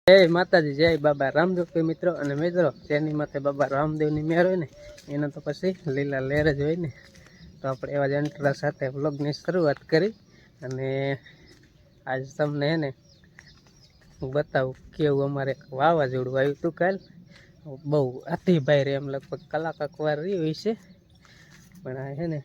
જય માતાજી, જય બાબા રામદેવ મિત્રો અને મિત્રો, જેની માથે બાબા રામદેવની મેર હોય ને એનો તો પછી લીલા લહેર જ હોય ને. તો આપણે એવા જ અંતરા સાથે વ્લોગની શરૂઆત કરી અને આજ તમને હે ને હું બતાવું કેવું અમારે વાવાઝોડું આવ્યું હતું કાલ. બહુ અતિભાઈ રે, એમ લગભગ કલાક વાર રહ્યું છે, પણ આ છે ને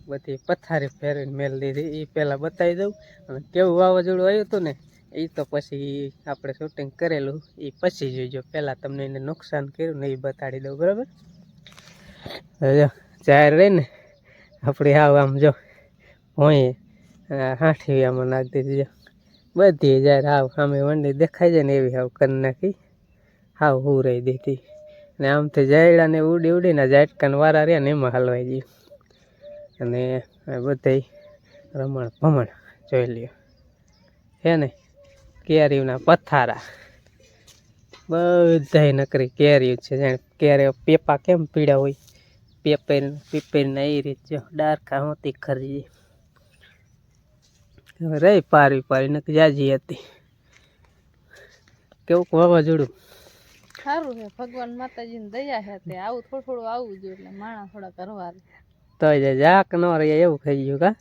બધી પથારી ફેરવીને મેળ દીધી. એ પહેલાં બતાવી દઉં અને કેવું વાવાઝોડું આવ્યું હતું ને એ તો પછી આપણે શૂટિંગ કરેલું એ પછી જોઈજો. પહેલાં તમને એને નુકસાન કર્યું ને એ બતાડી દઉં, બરાબર? જો જાહેર રહી ને આપણી હાવ આમ જો હોય હાંઠી આમાં નાખી દીધી. બધી જાહેર હાવ સામે વંડી દેખાઈ જાય ને એવી હાવ કરી નાખી, હાવ હુરાઈ દીધી. ને આમથી જાયડા ને ઉડી ઉડીને ઝાટકાને વારા રહ્યા ને એમાં હલવાઈ ગયું. અને બધા રમણ ભમણ જોઈ લ્યો હે ને, કેરીઓના પથારા બધા નકરી કેરીઓ છે. જાણે કેરી પેપા કેમ પીડા હોય, પીપેરના એ રીતે જો ડારખા હોતી ખરી રહી પારવી પારી નકરી જાજી હતી. કેવું વાવાઝોડું સારું છે, ભગવાન માતાજીની દયા છે. તે આવું થોડું થોડું આવવું જોઈએ એટલે માણસ થોડા કરવા તો જાક ન રહે એવું થઈ ગયું કા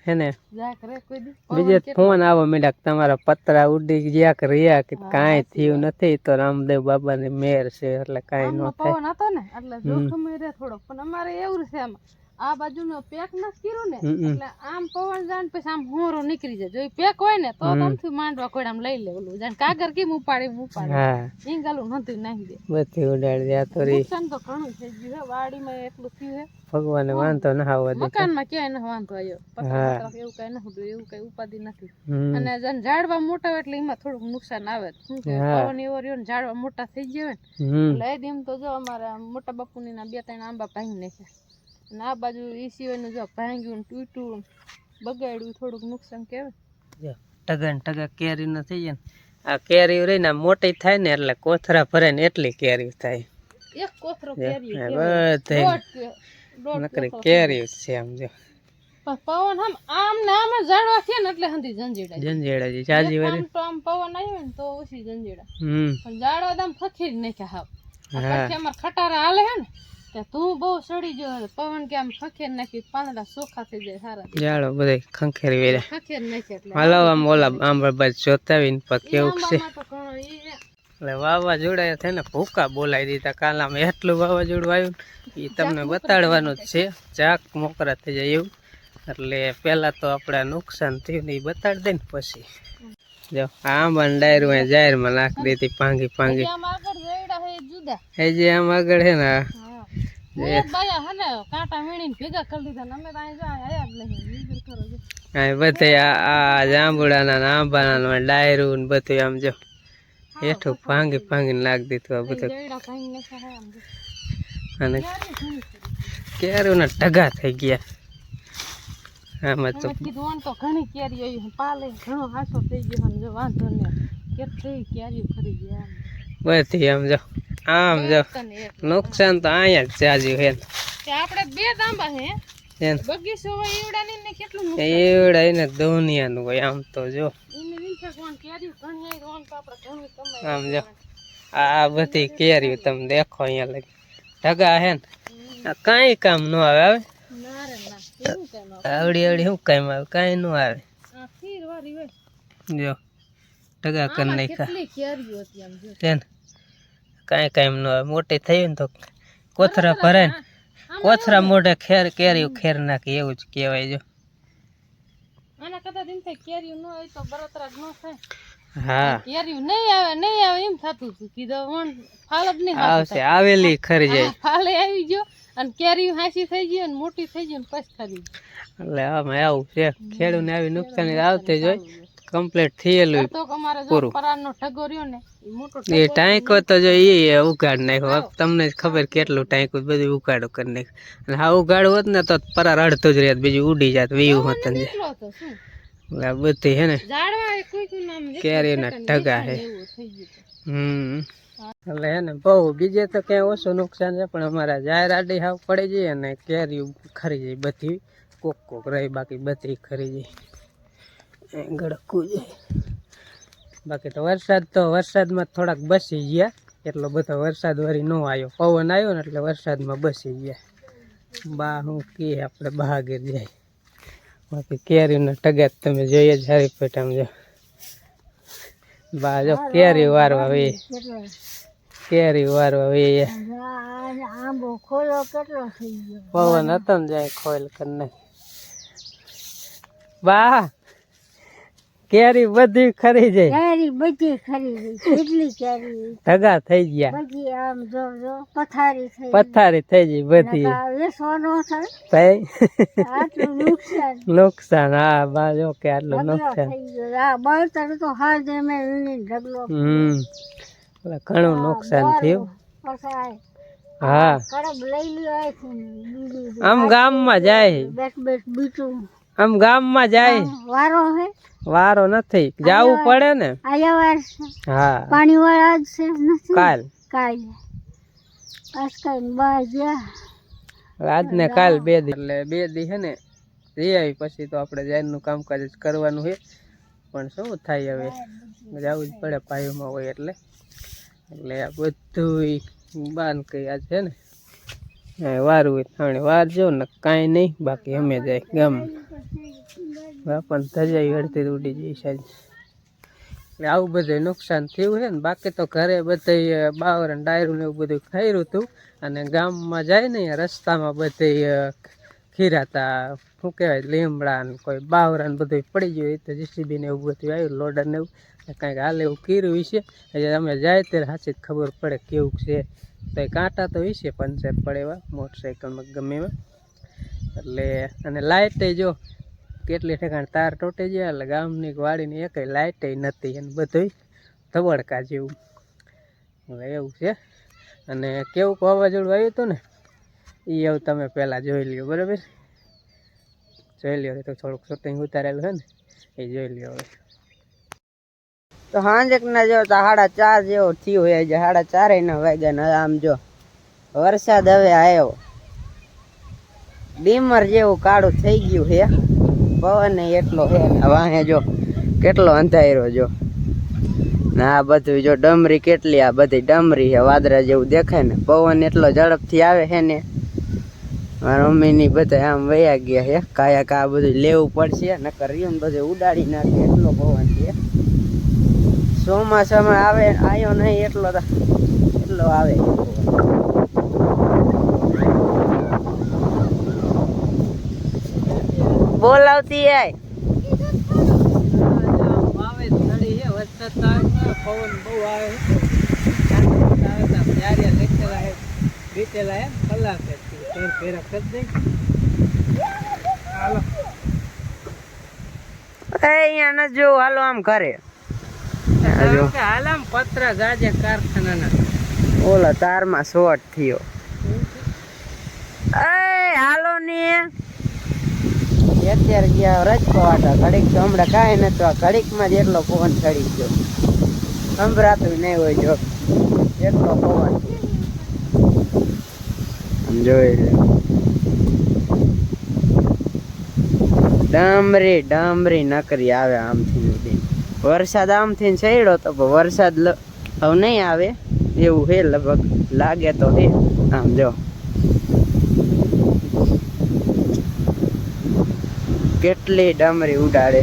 હે ને. બીજે ફોન આવો મીડા તમારા પતરા ઉડી ગયા કે રહ્યા કે કાંઈ થયું નથી. તો રામદેવ બાબાની મેર છે એટલે કાંઈ ન થાય. પવન હતો ને એટલે જોખમ રે થોડોક, પણ અમારે એવું છે આમાં આ બાજુનો પેક નથી કર્યું ને એટલે આમ પવન જાય પછી આમ હોરો નીકળી જાય. જો એ પેક હોય ને તો તમથી માંડવા કોઈ આમ લઈ લે ઓલું જાણે કાગર કેમ ઉપાડે ઈંગાલું નથી નાખી દે બધી ઉડાડી દે. તો નુકસાન તો ઘણું થઈ ગયું છે, વાડીમાં એટલું થયું છે. ભગવાને વાંધો ના આવવા દે, મકાનમાં ક્યાંય ન વાંધો આવ્યો, એવું કઈ નથી, એવું કઈ ઉપાધિ નથી. અને ઝાડવા મોટા હોય એટલે એમાં થોડુંક નુકસાન આવે. શું કે પવન એવો રહ્યો ને ઝાડવા મોટા થઈ ગયા હોય ને એટલે એમ તો જો અમારા મોટા બાપુની ના 2-3 આંબા ભાંગી નાખ્યા. અને આ બાજુ એ સિવાયનું જો ભાંગ્યું તૂટ્યું બગાડ્યું થોડુંક નુકસાન કહેવાય. ટગન ટગા કેરી ન થઈ જાય ને. આ કેરી રહી ને મોટી થાય ને એટલે કોથરા ભરે ને એટલી કેરી થાય. એક કોથરો કેરી નકરી કેરી છે આમ જો. પવન આમ ને આમ ઝાડવા છે ને એટલે હંધી જંજેડા જી જાજી વારી તો આમ પવન આવ્યો ને તો ઓછી જંજેડા. પણ ઝાડવા દમ ફખીર નાખ્યા હાવ. પછી અમાર ખટારા હાલે હે ને તે તું બહુ સડી ગયો પવન કે આમ ફખેર નાખી પાંદડા ચોખ્ખા થઈ જાય સારા. ઝાડો બધા ખંખેરી વેલા ફખેર નાખે એટલે હાલો આમ ઓલા આંબા બાજ જોતાવીને પર કેવું છે. એટલે વાવાઝોડા છે ને ભૂકા બોલાવી દીધા કાલ. આમ એટલું વાવાઝોડું આવ્યું એ તમને બતાડવાનું જ છે, ચાક મોકરા થઈ જાય એવું. એટલે પેલા તો આપણે નુકસાન થયું ને એ બતાડી દે ને પછી જો આંબા ને ડાયરું જાહેરમાં નાખી દીધી ભાંગી ભાંગી. એ જે આમ આગળ છે ને બધા આ જાંબુડાના આંબાના ડાયરું ને બધું આમ જો હેઠું ભાંગી ભાંગીને નાખી દીધું આ બધું. અને કેરીઓ ના ઢગા થઈ ગયા આમાં તો. ઘણી કેરીઓ પાલે ઘણો હાસો થઈ ગયો જો વાંધો ને કેટલી કેરીઓ ખરી ગયા બધી આમ જો આમ જો નુકસાન તો અહીંયા જ જાજ્યું હે. આપણે 2 આંબા હે બગીચો હોય એવડા ને કેટલું એવડા એને દુનિયાનું હોય આમ તો જો. આમ જો આ બધી કેરીઓ તમે દેખો અહીંયા લગી ઢગા હે ને કાંઈ કામ ન આવે. આવે આવડી આવડી શું કામ આવે? કાંઈ ન આવે. જો ઢગા કરી નાખ્યા છે ને કાંઈ કામ ન આવે. મોટી થઈ ને તો કોથરા ભરાય ને કોથરા મોઢે ખેર કેરીઓ ખેર નાખી એવું જ કહેવાય. જો હા એમ થતું હતું કીધું ફાલ જ નહીં આવશે આવેલી ખરી જાય ફાલે આવી ગયો અને કેરી હાસી થઈ ગઈ અને મોટી થઈ ગઈ ને પછી ખરી. એટલે આમાં આવું છે, ખેડૂત ને આવી નુકસાન આવતી જ હોય. કમ્પ્લીટ થયેલું પૂરું. એ ટાંકો તો જો એ ઉગાડ નાખ્યો. તમને ખબર કેટલું ટાંકો બધું ઉગાડો કરી નાખ્યું. અને હા ઉગાડું હોત ને તો પરાર અડધો જ રહેત, બીજું ઉડી જાત વીવું હોત ને. બધી હે ને કેરી ના ઢગા હે. એટલે હે ને બહુ બીજે તો ક્યાંય ઓછું નુકસાન છે, પણ અમારા જાહેર આડી હાવ પડી જાય અને કેરી ખરી જાય બધી. કોક કોક રહી બાકી બધી ખરી જાય ગળકું જાય. બાકી તો વરસાદમાં થોડાક બસી ગયા, એટલો બધો વરસાદ વળી ન આવ્યો, પવન આવ્યો ને એટલે વરસાદમાં બસી ગયા. બા હું કે આપણે બહાગીર જાય. બાકી કેરીના ટગાત તમે જોઈએ જ હારી પેટામ જો. બા જો કેરી વારવા વે, કેરી વારવા વે. પવન હતો ને જાય ખોલ કરીને. બા કેરી બધી ખરી જાય, કેરી બધી ખરી ગઈ, કેટલી કેરી ઢગા થઈ ગયા, બધી આમ જો જો પથારી થઈ પથારી થઈ ગઈ બધી. વેસવાનો થાય ભાઈ આટલું નુકસાન નુકસાન. હા બા જો કે આટલું ઢગલો નુકસાન. થઈ ગયો. આ બળતર તો હાલ દે મેં વીણી ઢગલો. ઘણું નુકસાન થયું. પસાય હા કડબ લઈ લ્યો આથી આમ ગામમાં જાય, બેઠ બેઠ બીટું આમ ગામમાં જાય. વારો હે વારો નથી, જાવું પડે ને. આયા વાર છે. હા પાણી વાળા જ છે નથી કાલ કાલ આજ કઈ બહાર ગયા આજ ને કાલ 2 દી, એટલે 2 દી હે ને જઈ આવી પછી તો આપણે જાહેરનું કામકાજ જ કરવાનું છે. પણ શું થાય હવે, જવું જ પડે, પાયુમાં હોય એટલે. એટલે આ બધું બાન કઈ આજ છે ને વારું હોય થાણે વાર જો ને કાંઈ નહીં. બાકી અમે જાય ગામ પણ ધજાઈ અડધી ઉડી જઈ સાહેબ. એટલે આવું બધું નુકસાન થયું છે ને. બાકી તો ઘરે બધે બાવર ડાયરું ને એવું બધું ખાયરું હતું. અને ગામમાં જાય ને રસ્તામાં બધે ખીરાતા શું કહેવાય લીમડા ને કોઈ બાવરા ને બધું પડી ગયું. એ તો જીસીબી ને એવું બધું આવ્યું, લોડર ને એવું કાંઈક હાલ એવું કર્યું વિશે. એટલે અમે જાય ત્યારે સાચી ખબર પડે કેવું છે. તો એ કાંટા તો વિશે પંચર પડે એવા મોટરસાઇકલમાં ગમે એવા. એટલે અને લાઇટે જો કેટલી ઠેકાણ તાર તૂટી ગયા. એટલે ગામની વાડીની એકય લાઇટે નથી, અને બધું ધબડકા જેવું. હવે એવું છે. અને કેવું વાવાઝોડું આવ્યું હતું ને એ એવું તમે પહેલાં જોઈ લ્યો, બરાબર? જોઈ લ્યો તો થોડુંક શૂટિંગ ઉતારેલું છે ને એ જોઈ લ્યો. હવે તો હાંજકના જો તો 4:30 જેવો થયું હોય, 4:30 વાગ્યા. આમ જો વરસાદ હવે આવ્યો, ડીમર જેવું કાળું થઈ ગયું છે. પવન એટલો છે, વાહે જો કેટલો અંધારો જો ને. આ બધું જો ડમરી કેટલી, આ બધી ડમરી છે, વાદળા જેવું દેખાય ને. પવન એટલો ઝડપથી આવે છે ને. મારા મમ્મીની બધા આમ વયા ગયા છે. કાયા કા બધું લેવું પડશે, નકર રહ્યું બધું ઉડાડી નાખે એટલો પવન છે. ચોમાસામાં આવે આવ્યો નહીં એટલો આવે. બોલાવતી આય પવન બહુ આવે બીતેલા કલાક અહીંયા ન જો હાલો આમ કરે હાલ આમ પતરા જાજે કારખાના ઓલા તારમાં શોર્ટ થયો. હાલો ને અત્યારે ગયા રજકોવાટા ઘડીક તો હમણાં કાંઈ નતું. આ ઘડીકમાં જ એટલો પવન ચડી ગયો, સંભળાતું નહીં હોય જો એટલો પવન જોઈ લે. ડામરી નકરી આવે આમથી. વરસાદ આમથી છેડ્યો તો વરસાદ હવે નહીં આવે એવું છે લગભગ, લાગે તો હે. આમ જો કેટલી ડામરી ઉડાડે.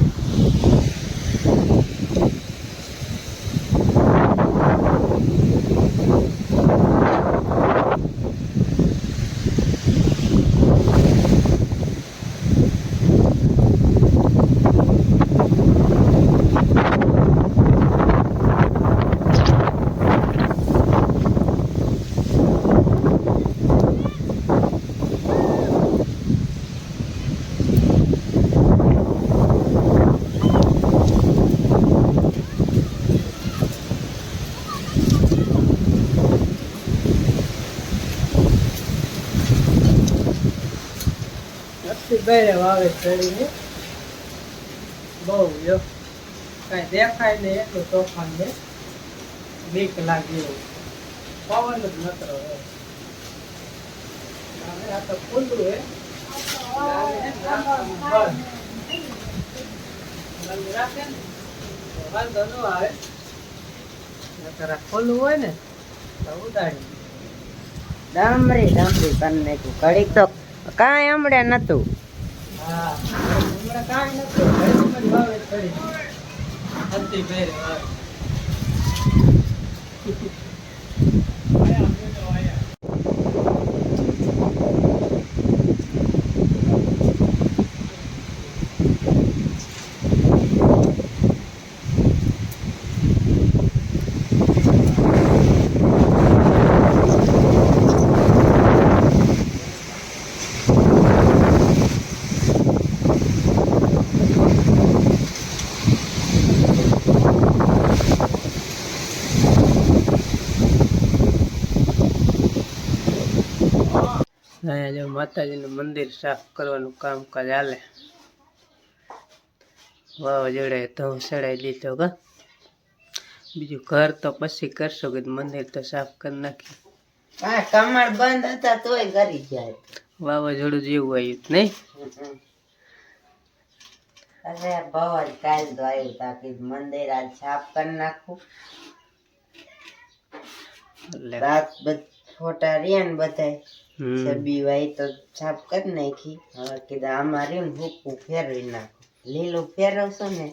બેરે વાવે ચડીને બહુ જો કાંઈ દેખાય ને એટલું તોફાન ને બીક લાગે એવું. પવન જ નતરો આ તો ખુલ્લું હે વાંધો ન આવે. નકર આ ખોલું હોય ને તો ઉડાડી ડામરી કરી નાખ્યું ઘડીક તો કાંઈ હમણે નતું. હા હમણાં કાંઈ નથી ઘડીકમાં જ વાવે કરી હતી પહેરે વાવે. અહીંયા જો માતાજીનું મંદિર સાફ કરવાનું કામકાજ હાલે. વાવાઝોડાએ તો સડાઈ દીધો કા. બીજું ઘર તો પછી કરશો કે મંદિર તો સાફ કરી નાખી. હા કમળ બંધ હતા તોય કરી જાય. વાવાઝોડું જેવું આવ્યું નહીં. અરે બહુ જ કાલ તો આવ્યું તાકી મંદિર આજ સાફ કરી નાખું. રાત ફોટા રહ્યા ને બધા છબી વાય તો સાફ કરી નાખી. હવે કીધું આમાં રહ્યું ને ભૂકું ફેરવી નાખું. લીલું ફેરવશો ને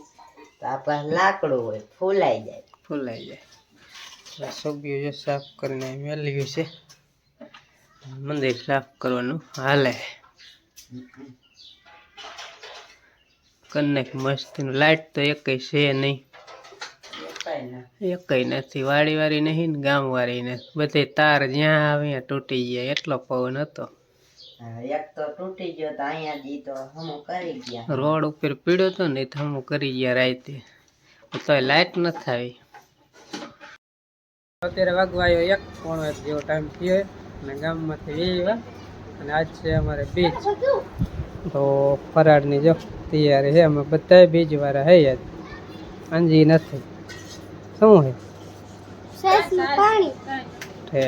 તો આપણા લાકડું હોય ફૂલાઈ જાય. સભ્યો જો સાફ કરીને મેલ્યું છે. મંદિર સાફ કરવાનું હાલે. કનેક મસ્તીનું લાઈટ તો એકય છે નહીં. એકય નથી. વાળી નહીં ને ગામ વાળી નથી. બધે તાર જ્યાં આવે ત્યાં તૂટી ગયા. એટલો પવન હતો. એક તો તૂટી ગયો તો અહીંયા જી તો હમું કરી ગયા. રોડ ઉપર પીડ્યો તો ને તો હમું કરી ગયા રાતે. તો લાઈટ નથી આવી. અત્યારે વાગવા આવ્યો 1:15 જેવો ટાઈમ થયો અને ગામમાંથી આવ્યા અને આજ છે અમારે બીચ. તો ફરાળની જો તૈયારી છે. અમે બધા બીજ વાળા હે યાદ. આંજી નથી. શું હે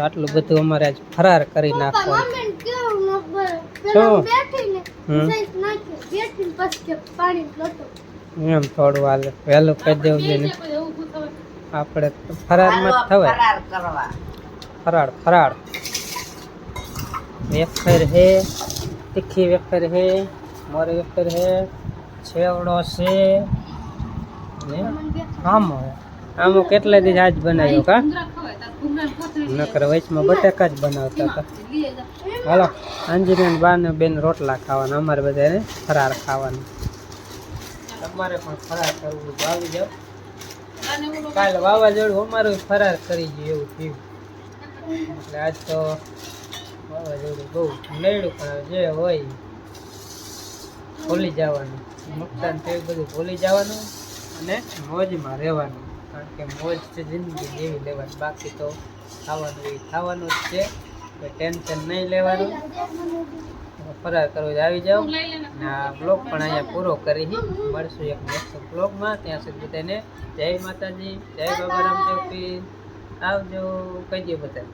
આટલું બધું અમારે આજ ફરાર કરી નાખવાનું. એમ થોડું હાલે વહેલું કહી દેવું જોઈએ ને. આપણે ફરારમાં જ થવાય. ફરાળ વેફર હે, તીખી વેફર હે, મોરી વેફર હે, છેવડો છે ને આમો હે. આમો કેટલા દિવસ આજ બનાવ્યો કા. નકર વચમાં બટાકા જ બનાવતા હતા. હાલો આંજીને બાને બેન રોટલા ખાવાના. અમારે બધાને ફરાર ખાવાનું. તમારે પણ ફરાર કરવું તો આવી જાવ. કાલે વાવાઝોડું અમારું ફરાર કરી ગયું એવું થયું. એટલે આજ તો વાવાઝોડું બહુ નડ્યું પણ જે હોય ભૂલી જવાનું. નુકસાન થયું બધું ભૂલી જવાનું અને મોજમાં રહેવાનું. કારણ કે મોજ છે જિંદગી જેવી લેવાની. બાકી તો ખાવાનું એ ખાવાનું જ છે. કોઈ ટેન્શન નહીં લેવાનું. ફરાર કરવો જ આવી જાઓ. અને આ બ્લોગ પણ અહીંયા પૂરો કરી. મળશું એક નેક્સ્ટ બ્લોગમાં. ત્યાં સુધી બધાને જય માતાજી, જય બાબા રામદેવ પીર. આવજો કહી દો બધા.